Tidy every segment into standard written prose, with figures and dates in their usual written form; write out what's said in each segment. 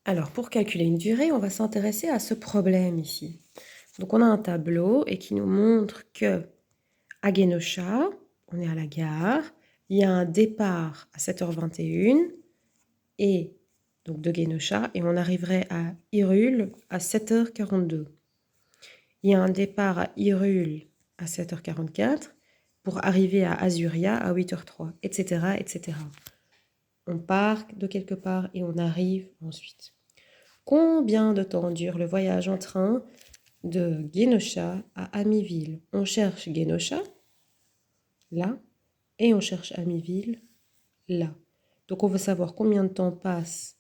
Alors, pour calculer une durée, on va s'intéresser à ce problème ici. Donc, on a un tableau et qui nous montre que à Guénocha, on est à la gare, il y a un départ à 7h21 et donc de Guénocha et on arriverait à Hyrule à 7h42. Il y a un départ à Hyrule à 7h44 pour arriver à Azuria à 8h03, etc., etc. On part de quelque part et on arrive ensuite. Combien de temps dure le voyage en train de Guénocha à Amiville? On cherche Guénocha, là, et on cherche Amiville, là. Donc on veut savoir combien de temps passe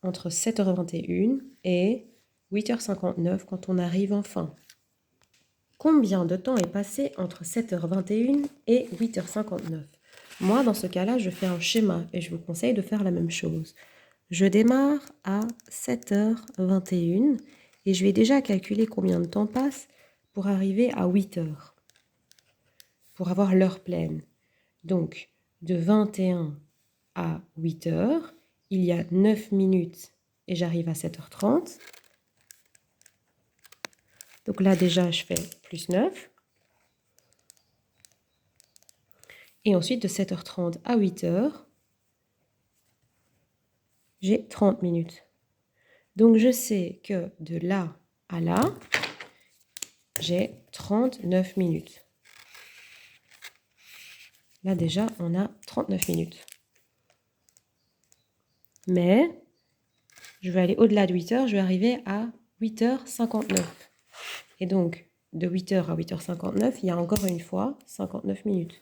entre 7h21 et 8h59 quand on arrive enfin. Combien de temps est passé entre 7h21 et 8h59? Moi, dans ce cas-là, je fais un schéma et je vous conseille de faire la même chose. Je démarre à 7h21 et je vais déjà calculer combien de temps passe pour arriver à 8h, pour avoir l'heure pleine. Donc, de 21 à 8h, il y a 9 minutes et j'arrive à 7h30. Donc là, déjà, je fais plus 9. Et ensuite, de 7h30 à 8h, j'ai 30 minutes. Donc, je sais que de là à là, j'ai 39 minutes. Là, déjà, on a 39 minutes. Mais, je vais aller au-delà de 8h, je vais arriver à 8h59. Et donc, de 8h à 8h59, il y a encore une fois 59 minutes.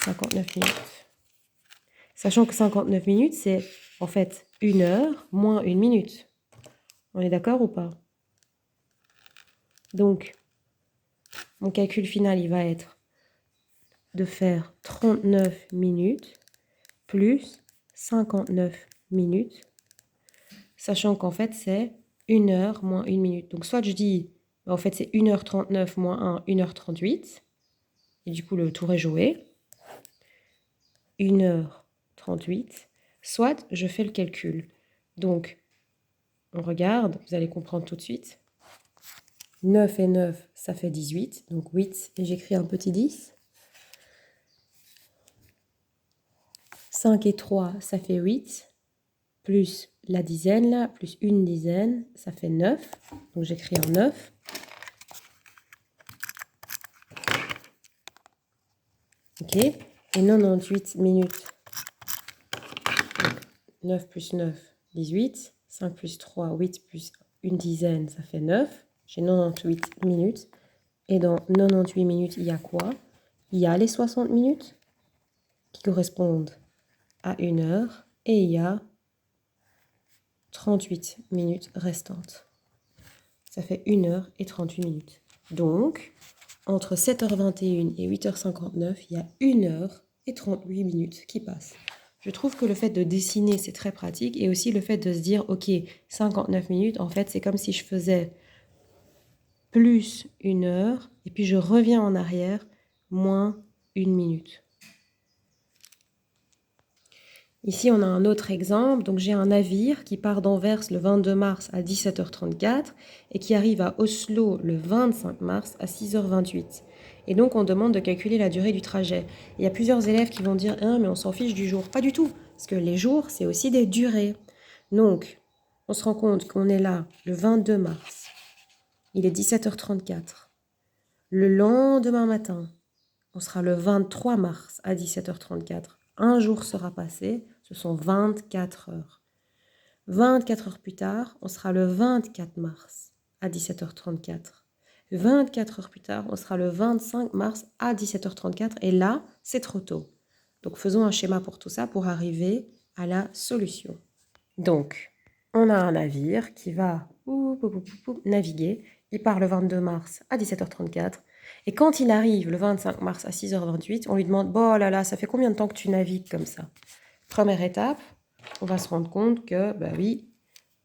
59 minutes. Sachant que 59 minutes, c'est en fait 1 heure moins 1 minute. On est d'accord ou pas? Donc, mon calcul final, il va être de faire 39 minutes plus 59 minutes, sachant qu'en fait, c'est 1 heure moins 1 minute. Donc, soit je dis, en fait, c'est 1h39 moins 1, 1h38, et du coup, le tour est joué. 1h38, soit je fais le calcul. Donc, on regarde, vous allez comprendre tout de suite. 9 et 9, ça fait 18, donc 8, et j'écris un petit 10. 5 et 3, ça fait 8, plus la dizaine là, plus une dizaine, ça fait 9, donc j'écris un 9. Ok, et 98 minutes. Donc 9 plus 9, 18. 5 plus 3, 8 plus une dizaine, ça fait 9. J'ai 98 minutes. Et dans 98 minutes, il y a quoi? Il y a les 60 minutes qui correspondent à 1 heure. Et il y a 38 minutes restantes. Ça fait 1 heure et 38 minutes. Donc, entre 7h21 et 8h59, il y a 1 heure et 38 minutes qui passent. Je trouve que le fait de dessiner, c'est très pratique. Et aussi le fait de se dire, ok, 59 minutes, en fait, c'est comme si je faisais plus 1 heure, et puis je reviens en arrière, moins 1 minute. Ici, on a un autre exemple. Donc, j'ai un navire qui part d'Anvers le 22 mars à 17h34 et qui arrive à Oslo le 25 mars à 6h28. Et donc, on demande de calculer la durée du trajet. Il y a plusieurs élèves qui vont dire « Ah, mais on s'en fiche du jour ». Pas du tout, parce que les jours, c'est aussi des durées. Donc, on se rend compte qu'on est là le 22 mars. Il est 17h34. Le lendemain matin, on sera le 23 mars à 17h34. Un jour sera passé, ce sont 24 heures. 24 heures plus tard, on sera le 24 mars à 17h34. 24 heures plus tard, on sera le 25 mars à 17h34. Et là, c'est trop tôt. Donc, faisons un schéma pour tout ça pour arriver à la solution. Donc, on a un navire qui va naviguer. Il part le 22 mars à 17h34. Et quand il arrive le 25 mars à 6h28, on lui demande « Bon, oh là là, ça fait combien de temps que tu navigues comme ça ?» Première étape, on va se rendre compte que, bah oui,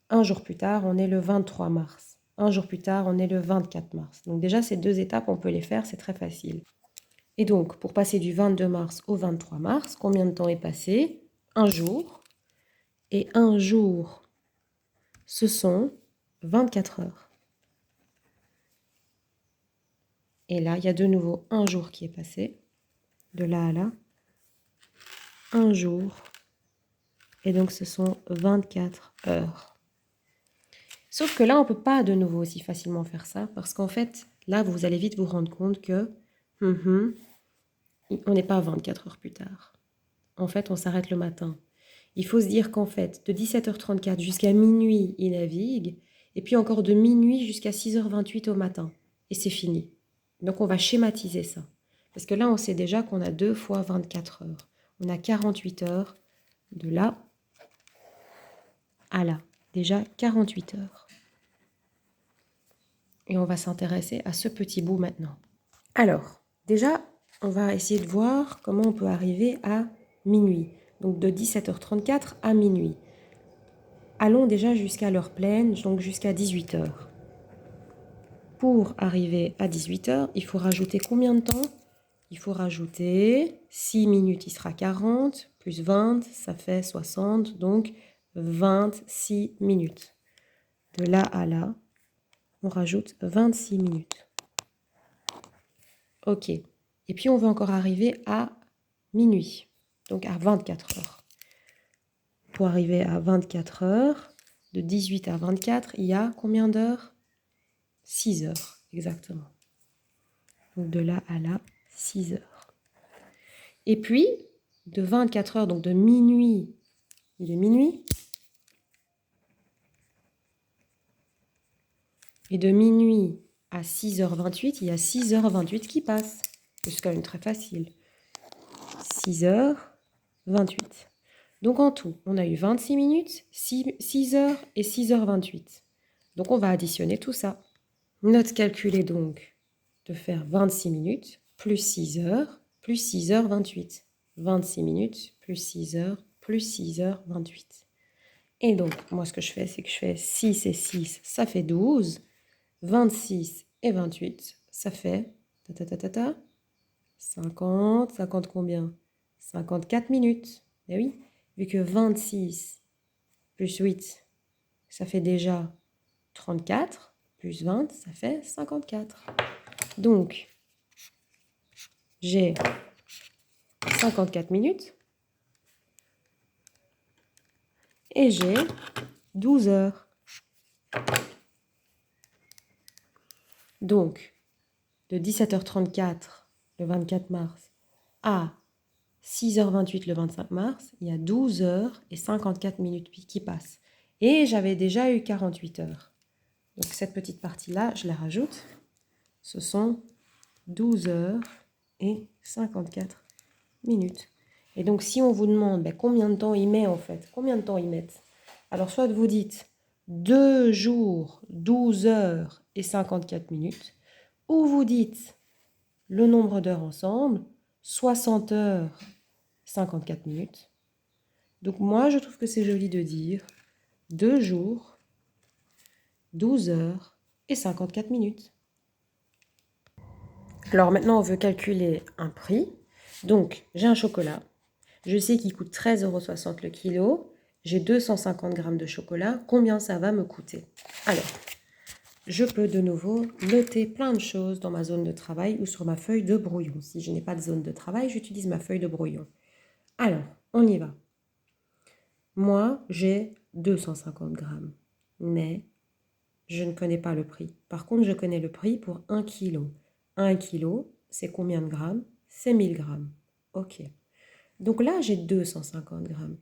un jour plus tard, on est le 23 mars. Un jour plus tard, on est le 24 mars. Donc déjà, ces deux étapes, on peut les faire, c'est très facile. Et donc, pour passer du 22 mars au 23 mars, combien de temps est passé? Un jour. Et un jour, ce sont 24 heures. Et là, il y a de nouveau un jour qui est passé, de là à là. Un jour. Et donc, ce sont 24 heures. Sauf que là, on ne peut pas de nouveau aussi facilement faire ça, parce qu'en fait, là, vous allez vite vous rendre compte que on n'est pas 24 heures plus tard. En fait, on s'arrête le matin. Il faut se dire qu'en fait, de 17h34 jusqu'à minuit, il navigue, et puis encore de minuit jusqu'à 6h28 au matin. Et c'est fini. Donc on va schématiser ça. Parce que là, on sait déjà qu'on a 2 fois 24 heures. On a 48 heures de là à là. Déjà 48 heures. Et on va s'intéresser à ce petit bout maintenant. Alors, déjà, on va essayer de voir comment on peut arriver à minuit. Donc de 17h34 à minuit. Allons déjà jusqu'à l'heure pleine, donc jusqu'à 18h. Pour arriver à 18h, il faut rajouter combien de temps? Il faut rajouter 6 minutes, il sera 40, plus 20, ça fait 60, donc 26 minutes. De là à là, on rajoute 26 minutes. Ok. Et puis on va encore arriver à minuit, donc à 24 heures. Pour arriver à 24 heures, de 18 à 24, il y a combien d'heures? 6 heures, exactement. Donc de là à là, 6 heures. Et puis, de 24 heures, donc de minuit, il est minuit. Et de minuit à 6h28, il y a 6h28 qui passent. C'est quand même très facile. 6h28. Donc en tout, on a eu 26 minutes, 6 heures et 6h28. Donc on va additionner tout ça. Notre calcul est donc de faire 26 minutes plus 6 heures plus 6h28. 26 minutes plus 6 heures plus 6h28. Et donc, moi, ce que je fais, c'est que je fais 6 et 6, ça fait 12. 26 et 28, ça fait 50. 50 combien? 54 minutes. Eh oui, vu que 26 plus 8, ça fait déjà 34, plus 20, ça fait 54. Donc, j'ai 54 minutes et j'ai 12 heures. Donc, de 17h34 le 24 mars à 6h28 le 25 mars, il y a 12 heures et 54 minutes qui passent. Et j'avais déjà eu 48 heures. Donc cette petite partie-là, je la rajoute. Ce sont 12 heures et 54 minutes. Et donc si on vous demande combien de temps il met en fait, combien de temps ils mettent, alors soit vous dites 2 jours, 12 heures et 54 minutes, ou vous dites le nombre d'heures ensemble, 60 heures, 54 minutes. Donc moi, je trouve que c'est joli de dire 2 jours, 12 heures et 54 minutes. Alors maintenant, on veut calculer un prix. Donc, j'ai un chocolat. Je sais qu'il coûte 13,60 € le kilo. J'ai 250 grammes de chocolat. Combien ça va me coûter? Alors, je peux de nouveau noter plein de choses dans ma zone de travail ou sur ma feuille de brouillon. Si je n'ai pas de zone de travail, j'utilise ma feuille de brouillon. Alors, on y va. Moi, j'ai 250 grammes, mais je ne connais pas le prix. Par contre, je connais le prix pour 1 kilo. 1 kilo, c'est combien de grammes? C'est 1000 grammes. Ok. Donc là, j'ai 250 grammes.